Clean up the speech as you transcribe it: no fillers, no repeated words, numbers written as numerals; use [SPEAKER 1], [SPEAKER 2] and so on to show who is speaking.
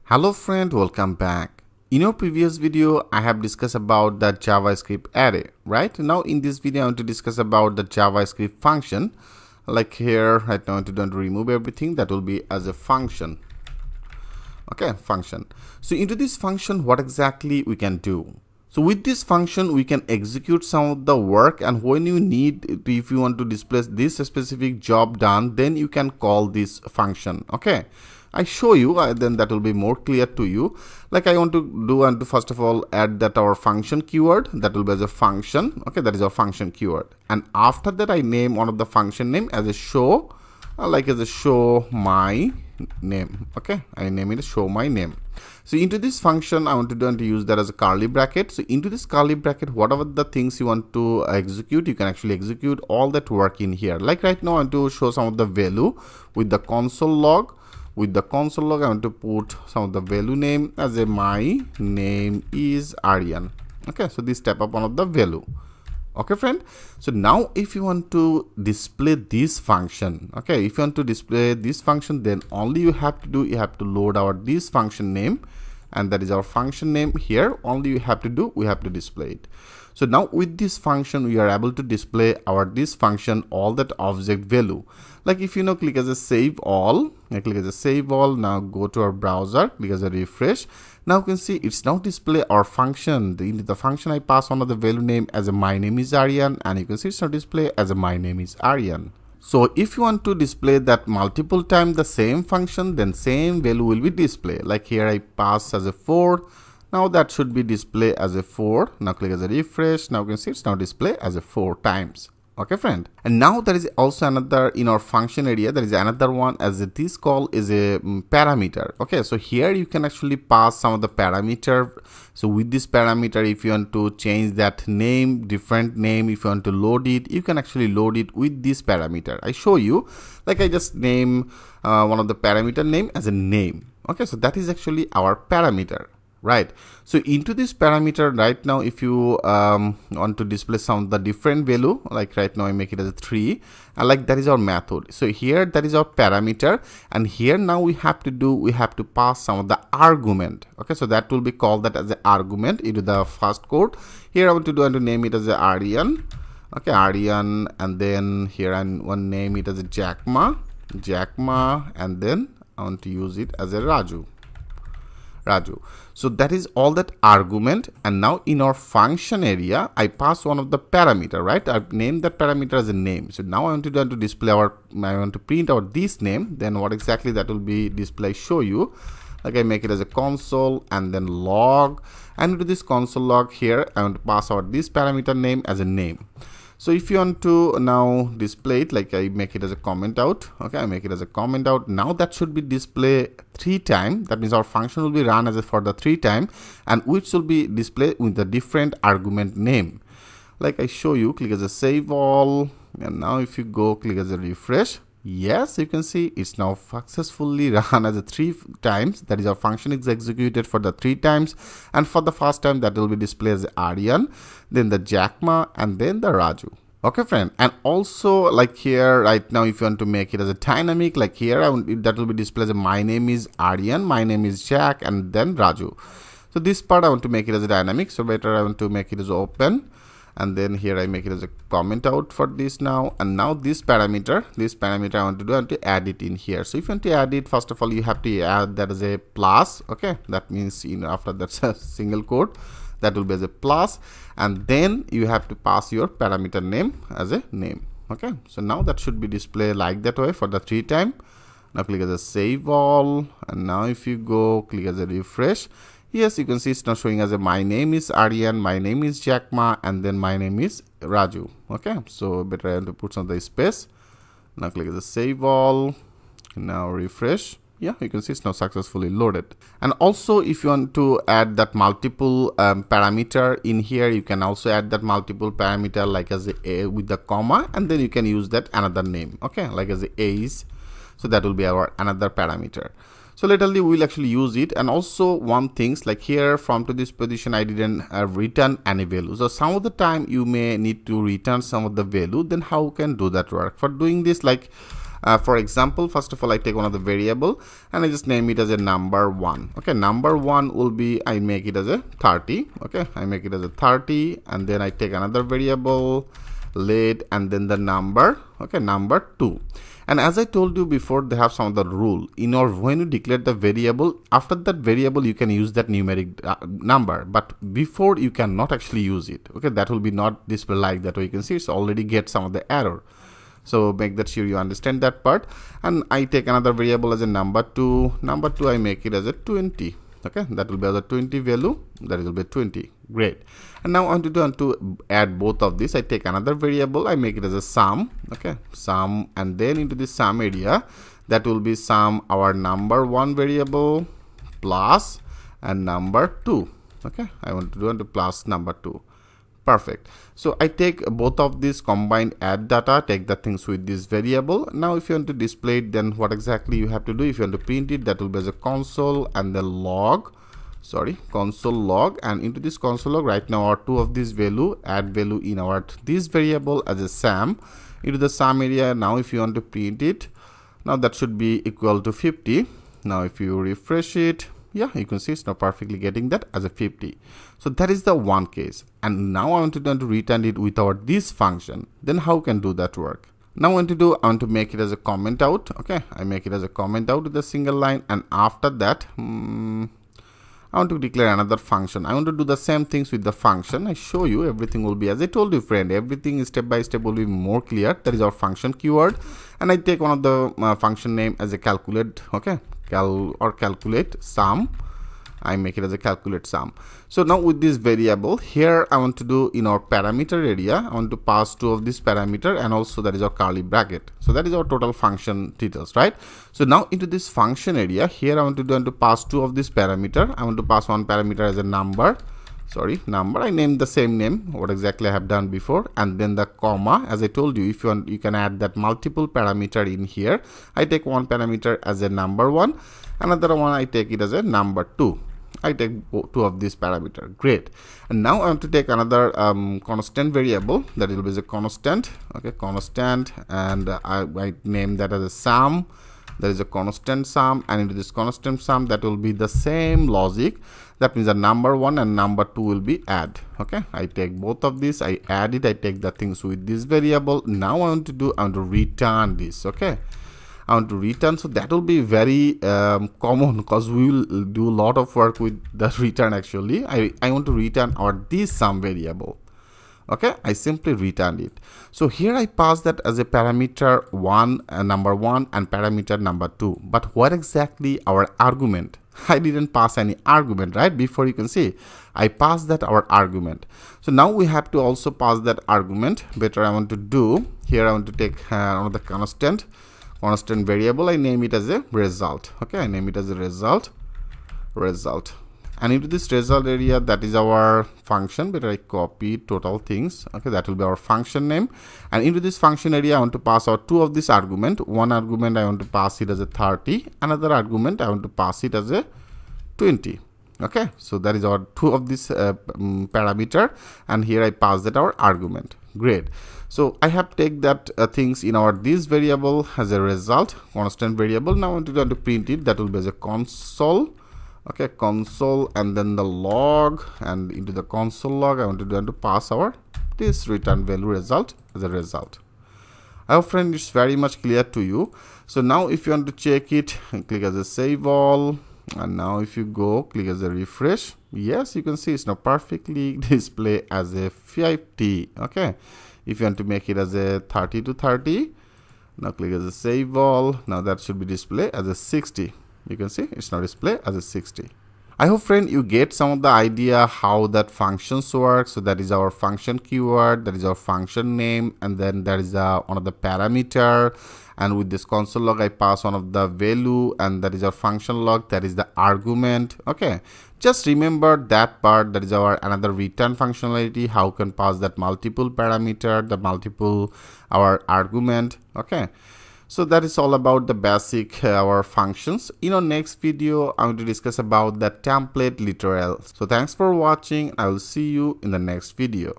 [SPEAKER 1] Hello friend, welcome back. In our previous video, I have discussed about the JavaScript array, right? Now in this video, I want to discuss about the JavaScript function. Like here, right now I want to remove everything that will be as a function. Okay, function. So into this function, what exactly we can do? So with this function, we can execute some of the work, and when you need, if you want to display this specific job done, then you can call this function. Okay, I show you, then that will be more clear to you. Like I want to do, and first of all add that our function keyword, that will be as a function. Okay, that is our function keyword, and after that I name one of the function name as a show, like as a show my name. Okay, I name it show my name. So into this function, I want to use that as a curly bracket. So into this curly bracket, whatever the things you want to execute, you can actually execute all that work in here. Like right now, I want to show some of the value with the console log. With the console log, I want to put some of the value name as a my name is Aryan. Okay, so this type of one of the value. Okay friend, so now if you want to display this function, okay, if you want to display this function, then only you have to do, you have to load our this function name, and that is our function name here. Only you have to do, we have to display it. So now with this function, we are able to display our this function all that object value. Like if you click as a save all, I click as a save all. Now go to our browser, click as a refresh. Now you can see it's now display our function. The function I pass on the value name as a my name is Aryan, and you can see it's now display as a my name is Aryan. So if you want to display that multiple times the same function, then same value will be displayed. Like here I pass as a 4. Now that should be display as a 4. Now click as a refresh. Now you can see it's now display as a 4 times. Okay friend, and now there is also another in our function area, there is another one as a, this call is a parameter. Okay, so here you can actually pass some of the parameter. So with this parameter, if you want to change that name, different name, if you want to load it, you can actually load it with this parameter. I show you, like I just name one of the parameter name as a name. Okay, so that is actually our parameter. Right, so into this parameter right now, if you want to display some of the different value, like right now I make it as a 3, and like that is our method. So here that is our parameter, and here now we have to do, we have to pass some of the argument. Okay, so that will be called that as an argument into the first code. Here I want to do and to name it as a Aryan. Okay, Aryan, and then here I want to name it as a Jackma, and then I want to use it as a Raju. So that is all that argument, and now in our function area I pass one of the parameter, right? I've named that parameter as a name. So now I want to do to display our, I want to print out this name, then what exactly that will be display, show you. Like I make it as a console and then log, and into this console log here I want to pass out this parameter name as a name. So if you want to now display it, like I make it as a comment out. Okay, I make it as a comment out. Now that should be display 3 times. That means our function will be run as a for the 3 times, and which will be displayed with the different argument name. Like I show you, click as a save all, and now if you go click as a refresh, yes, you can see it's now successfully run as a 3 times. That is our function is executed for the 3 times, and for the first time that will be displayed as Aryan, then the Jackma, and then the Raju. Okay friend, and also like here right now if you want to make it as a dynamic, like here that will be displayed as my name is Aryan, my name is Jack, and then Raju. So this part I want to make it as a dynamic, so better I want to make it as open, and then here I make it as a comment out for this now. And now this parameter I want to do and to add it in here. So if you want to add it, first of all you have to add that as a plus. Okay, that means after that's a single quote, that will be as a plus, and then you have to pass your parameter name as a name. Okay, so now that should be displayed like that way for the 3 times. Now click as a save all, and now if you go click as a refresh, yes, you can see it's now showing as a my name is Aryan, my name is Jackma, and then my name is Raju. Okay, so better I have to put some of the space. Now click as a save all, now refresh. Yeah, you can see it's now successfully loaded. And also if you want to add that multiple parameter in here, you can also add that multiple parameter like as a with the comma, and then you can use that another name. Okay, like as a is, so that will be our another parameter. So laterally we will actually use it. And also one things like here from to this position I didn't return any value. So some of the time you may need to return some of the value. Then how can do that work? For doing this, like For example, first of all, I take one of the variable and I just name it as a number 1. Okay, number 1 will be, I make it as a 30. Okay, I make it as a 30, and then I take another variable, late, and then the number, okay, number 2. And as I told you before, they have some of the rule. When you declare the variable, after that variable you can use that numeric number, but before you cannot actually use it. Okay, that will be not displayed like that way. You can see it's already get some of the error. So make that sure you understand that part. And I take another variable as a number 2. Number 2 I make it as a 20. Okay, that will be as a 20 value, that will be 20. Great. And now I want to add both of these. I take another variable, I make it as a sum. Okay, sum, and then into this sum area, that will be sum our number 1 variable plus and number 2. Okay, I want to do into plus number 2. Perfect. So I take both of these combined add data, take the things with this variable. Now if you want to display it, then what exactly you have to do? If you want to print it, that will be as a console and the log, console log, and into this console log right now our two of these value, add value in our this variable as a sum into the sum area. Now if you want to print it, now that should be equal to 50. Now if you refresh it, yeah, you can see it's now perfectly getting that as a 50. So that is the one case. And now I want to return it without this function. Then how can do that work? Now I want to make it as a comment out. Okay, I make it as a comment out with a single line, and after that I want to declare another function. I want to do the same things with the function. I show you everything will be, as I told you friend, everything step by step will be more clear. That is our function keyword, and I take one of the function name as a calculate. Okay, calculate sum. I make it as a calculate sum. So now with this variable here, I want to do in our parameter area, I want to pass two of this parameter, and also that is our curly bracket. So that is our total function details, right? So now into this function area here, I want to pass two of this parameter. I want to pass one parameter as a number. Number. I name the same name what exactly I have done before, and then the comma. As I told you, if you want, you can add that multiple parameter in here. I take one parameter as a number 1, another one I take it as a number 2. I take two of this parameter. Great. And now I want to take another constant variable, that will be a constant. Okay, constant, and I name that as a sum. There is a constant sum, and into this constant sum, that will be the same logic. That means the number 1 and number 2 will be add. Okay, I take both of these, I add it, I take the things with this variable. Now I want to return this. Okay, I want to return, so that will be very common, because we will do a lot of work with the return. Actually, I want to return our this sum variable. Okay, I simply returned it. So here I pass that as a parameter 1, number 1, and parameter number 2. But what exactly our argument? I didn't pass any argument, right? Before, you can see I passed that our argument. So now we have to also pass that argument. Better I want to do here, I want to take another constant variable. I name it as a result. Okay, I name it as a result. And into this result area, that is our function. Better I copy total things. Okay, that will be our function name. And into this function area, I want to pass out two of this argument. One argument I want to pass it as a 30. Another argument I want to pass it as a 20. Okay, so that is our two of this parameter, and here I pass that our argument. Great. So I have take that things in our this variable as a result, constant variable. Now I want to print it. That will be as a console. Okay, console, and then the log, and into the console log I want to pass our this return value result as a result. I hope friend it's very much clear to you. So now if you want to check it, click as a save all, and now if you go click as a refresh, yes, you can see it's now perfectly display as a 50. Okay, if you want to make it as a 30 to 30, now click as a save all. Now that should be display as a 60. You can see it's now display as a 60. I hope friend you get some of the idea how that functions work. So that is our function keyword, that is our function name, and then that is one of the parameter, and with this console log I pass one of the value, and that is our function log, that is the argument. Okay, just remember that part. That is our another return functionality, how can pass that multiple parameter, the multiple our argument. Okay, so that is all about the basic our functions. In our next video, I'm going to discuss about the template literal. So thanks for watching. I will see you in the next video.